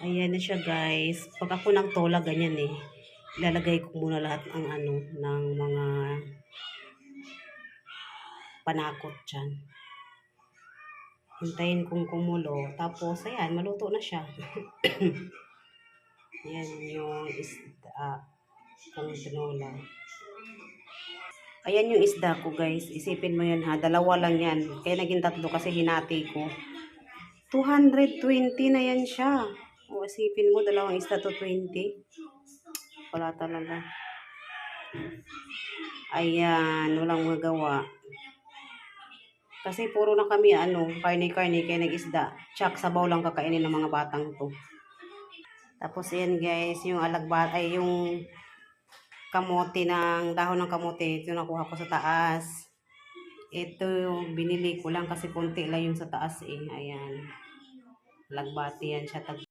Ayan na siya guys. Pag ako ng tola, ganyan eh. Ilalagay ko muna lahat ng ng mga panakot dyan. Hintayin kong kumulo. Tapos, ayan, maluto na siya. Ayan yung isda kong tinola. Ayan yung isda ko guys. Isipin mo yan ha. Dalawa lang yan. Kaya naging tatlo kasi hinati ko. 220 na yan siya. O isipin mo, dalawang isda to 20. Wala talaga. Ayan, walang magawa. Kasi puro na kami, karne-karne, kaya nag-isda. Tsak, sabaw lang kakainin ng mga batang to. Tapos, ayan guys, yung alagbat, ay yung kamote dahon ng kamote. Ito nakuha ko sa taas. Ito yung binili ko lang kasi konti lang yung sa taas eh. Ayan. Alagbati yan siya.